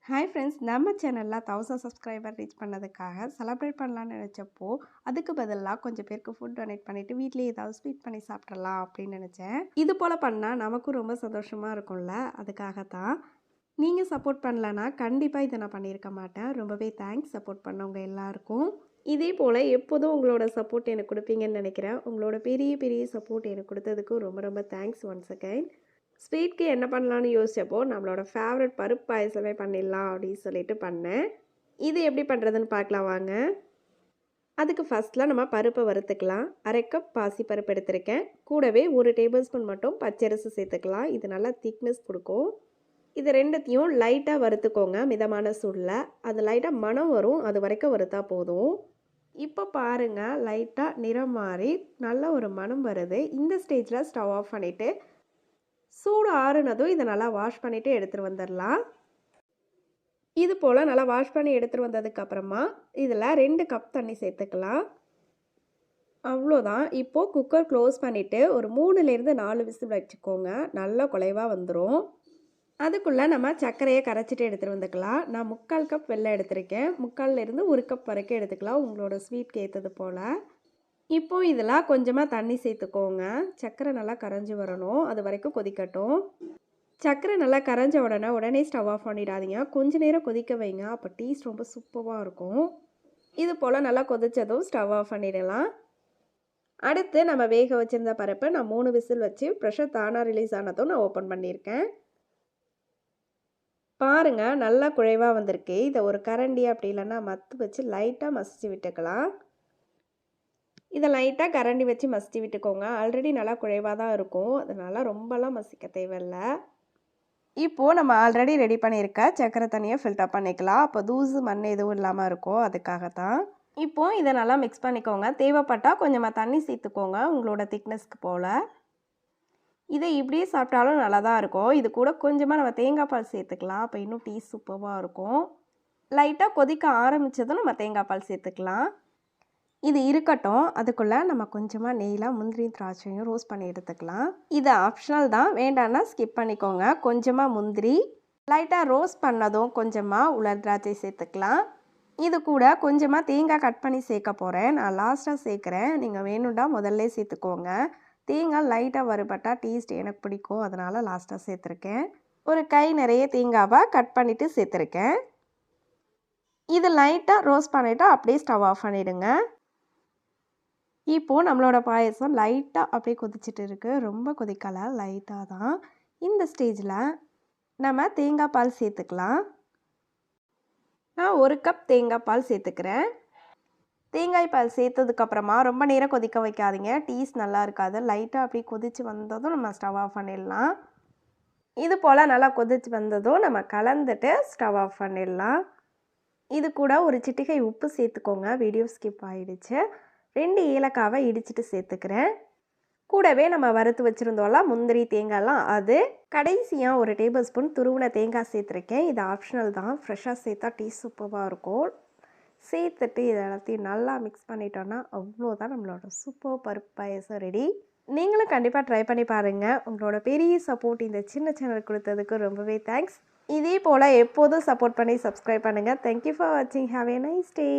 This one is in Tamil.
ஹாய் ஃப்ரெண்ட்ஸ், நம்ம சேனலில் 1000 சப்ஸ்கிரைபர் ரீச் பண்ணதுக்காக செலிப்ரேட் பண்ணலான்னு நினச்சப்போ அதுக்கு பதிலாக கொஞ்சம் பேருக்கு ஃபுட் டொனேட் பண்ணிவிட்டு வீட்லேயே ஏதாவது ஸ்வீட் பண்ணி சாப்பிட்றலாம் அப்படின்னு நினச்சேன். இது போல் பண்ணால் நமக்கும் ரொம்ப சந்தோஷமாக இருக்கும்ல, அதுக்காக தான். நீங்கள் சப்போர்ட் பண்ணலன்னா கண்டிப்பாக இதை நான் பண்ணியிருக்க மாட்டேன். ரொம்பவே தேங்க்ஸ் சப்போர்ட் பண்ணவங்க எல்லாருக்கும். இதே போல் எப்போதும் உங்களோட சப்போர்ட் எனக்கு கொடுப்பீங்கன்னு நினைக்கிறேன். உங்களோட பெரிய பெரிய சப்போர்ட் எனக்கு கொடுத்ததுக்கு ரொம்ப ரொம்ப தேங்க்ஸ் ஒன்ஸ் அகைன். ஸ்வீட்க்கு என்ன பண்ணலான்னு யோசிச்சப்போ நம்மளோட ஃபேவரட் பருப்பு பாயசமே பண்ணிடலாம் அப்படின்னு சொல்லிட்டு பண்ணேன். இது எப்படி பண்ணுறதுன்னு பார்க்கலாம் வாங்க. அதுக்கு ஃபஸ்ட்டில் நம்ம பருப்பை வறுத்துக்கலாம். 1/2 கப் பாசி பருப்பு எடுத்திருக்கேன். கூடவே 1 டேபிள் ஸ்பூன் மட்டும் பச்சரிசி சேர்த்துக்கலாம். இது நல்லா திக்னஸ் கொடுக்கும். இது ரெண்டுத்தையும் லைட்டாக வறுத்துக்கோங்க மிதமான சூடில். அது லைட்டாக மணம் வரும், அது வரைக்கும் வறுத்தா போதும். இப்போ பாருங்கள், லைட்டாக நிறம் மாறி நல்ல ஒரு மணம் வருது. இந்த ஸ்டேஜில் ஸ்டவ் ஆஃப் பண்ணிவிட்டு சூடு ஆறுனதும் இதை நல்லா வாஷ் பண்ணிவிட்டு எடுத்துகிட்டு வந்துடலாம். இது போல் நல்லா வாஷ் பண்ணி எடுத்துகிட்டு வந்ததுக்கப்புறமா இதில் 2 கப் தண்ணி சேர்த்துக்கலாம். அவ்வளோதான். இப்போது குக்கர் க்ளோஸ் பண்ணிவிட்டு ஒரு 3லேருந்து 4 விசில் வச்சுக்கோங்க. நல்லா குலைவாக வந்துடும். அதுக்குள்ளே நம்ம சர்க்கரையை கரைச்சிட்டு எடுத்துகிட்டு வந்துக்கலாம். நான் 3/4 கப் வெல்லம் எடுத்திருக்கேன். 3/4லேருந்து 1 கப் வரைக்கும் எடுத்துக்கலாம், உங்களோட ஸ்வீட்க்கு ஏற்றது போல். இப்போது இதில் கொஞ்சமாக தண்ணி சேர்த்துக்கோங்க. சர்க்கரை நல்லா கரைஞ்சி வரணும், அது வரைக்கும் கொதிக்கட்டும். சர்க்கரை நல்லா கரைஞ்ச உடனே ஸ்டவ் ஆஃப் பண்ணிடாதீங்க. கொஞ்ச நேரம் கொதிக்க வைங்க, அப்போ டேஸ்ட் ரொம்ப சூப்பராக இருக்கும். இது போல் நல்லா கொதித்ததும் ஸ்டவ் ஆஃப் பண்ணிடலாம். அடுத்து நம்ம வேக வச்சுருந்த பருப்பை நான் 3 விசில் வச்சு ப்ரெஷர் தானாக ரிலீஸ் ஆனதும் நான் ஓப்பன் பண்ணியிருக்கேன். பாருங்கள், நல்லா குழைவாக வந்திருக்கு. இதை ஒரு கரண்டி அப்படி இல்லைன்னா மத்து வச்சு லைட்டாக மசிச்சு விட்டுக்கலாம். இதை லைட்டாக கரண்டி வச்சு மசிச்சு விட்டுக்கோங்க. ஆல்ரெடி நல்லா குழைவாக தான் இருக்கும், அதனால் ரொம்பலாம் மசிக்க தேவையில்லை. இப்போது நம்ம ஆல்ரெடி ரெடி பண்ணியிருக்க சர்க்கரை தண்ணியை ஃபில்டர் பண்ணிக்கலாம். அப்போ தூசு மண் எதுவும் இல்லாமல் இருக்கும், அதுக்காகத்தான். இப்போது இதை நல்லா மிக்ஸ் பண்ணிக்கோங்க. தேவைப்பட்டால் கொஞ்சமாக தண்ணி சேர்த்துக்கோங்க, உங்களோட திக்னஸ்க்கு போல். இதை இப்படியே சாப்பிட்டாலும் நல்லா தான் இருக்கும். இது கூட கொஞ்சமாக நம்ம தேங்காய் பால் சேர்த்துக்கலாம், அப்போ இன்னும் டேஸ்ட் சூப்பராக இருக்கும். லைட்டாக கொதிக்க ஆரம்பித்ததும் நம்ம தேங்காய் பால் சேர்த்துக்கலாம். இது இருக்கட்டும். அதுக்குள்ளே நம்ம கொஞ்சமாக நெய்யில் முந்திரியும் திராட்சையும் ரோஸ்ட் பண்ணி எடுத்துக்கலாம். இது ஆப்ஷனல் தான், வேண்டான்னா ஸ்கிப் பண்ணிக்கோங்க. கொஞ்சமாக முந்திரி லைட்டாக ரோஸ்ட் பண்ணதும் கொஞ்சமாக உலர் திராட்சை சேர்த்துக்கலாம். இது கூட கொஞ்சமாக தேங்காய் கட் பண்ணி சேர்க்க போகிறேன். நான் லாஸ்ட்டாக சேர்க்குறேன், நீங்கள் வேணும்டா முதல்ல சேர்த்துக்கோங்க. தேங்காய் லைட்டாக வறுபட்டால் டேஸ்ட் எனக்கு பிடிக்கும், அதனால் லாஸ்ட்டாக சேர்த்துருக்கேன். ஒரு கை நிறைய தேங்காவை கட் பண்ணிவிட்டு சேர்த்துருக்கேன். இது லைட்டாக ரோஸ்ட் பண்ணிவிட்டு அப்படியே ஸ்டவ் ஆஃப் பண்ணிவிடுங்க. இப்போது நம்மளோட பாயசம் லைட்டாக அப்படியே கொதிச்சுட்டு இருக்குது, ரொம்ப கொதிக்கலை, லைட்டாக தான். இந்த ஸ்டேஜில் நம்ம தேங்காய் பால் சேர்த்துக்கலாம். நான் 1 கப் தேங்காய் பால் சேர்த்துக்கிறேன். தேங்காய் பால் சேர்த்ததுக்கப்புறமா ரொம்ப நேரம் கொதிக்க வைக்காதீங்க, டேஸ்ட் நல்லா இருக்காது. லைட்டாக அப்படியே கொதித்து வந்ததும் நம்ம ஸ்டவ் ஆஃப் பண்ணிடலாம். இது போல் நல்லா கொதித்து வந்ததும் நம்ம கலந்துட்டு ஸ்டவ் ஆஃப் பண்ணிடலாம். இது கூட ஒரு சிட்டிகை உப்பு சேர்த்துக்கோங்க, வீடியோ ஸ்கிப் ஆகிடுச்சு. 2 ஏலக்காவை இடிச்சிட்டு சேர்த்துக்கிறேன். கூடவே நம்ம வறுத்து வச்சுருந்தோம்ல முந்திரி தேங்காய்லாம், அது கடைசியாக 1 டேபிள் ஸ்பூன் துருவின தேங்காய் சேர்த்துருக்கேன். இது ஆப்ஷனல் தான், ஃப்ரெஷ்ஷாக சேர்த்தா டேஸ்ட் சூப்பராக இருக்கும். சேர்த்துட்டு இதை எல்லாத்தையும் நல்லா மிக்ஸ் பண்ணிட்டோன்னா அவ்வளோதான், நம்மளோட சூப்பர் பருப்பு பாயசம் ரெடி. நீங்களும் கண்டிப்பாக ட்ரை பண்ணி பாருங்கள். உங்களோட பெரிய சப்போர்ட் இந்த சின்ன சேனல் கொடுத்ததுக்கு ரொம்பவே தேங்க்ஸ். இதே போல் எப்போதும் சப்போர்ட் பண்ணி சப்ஸ்கிரைப் பண்ணுங்கள். தேங்க்யூ ஃபார் வாட்சிங். Have a nice day.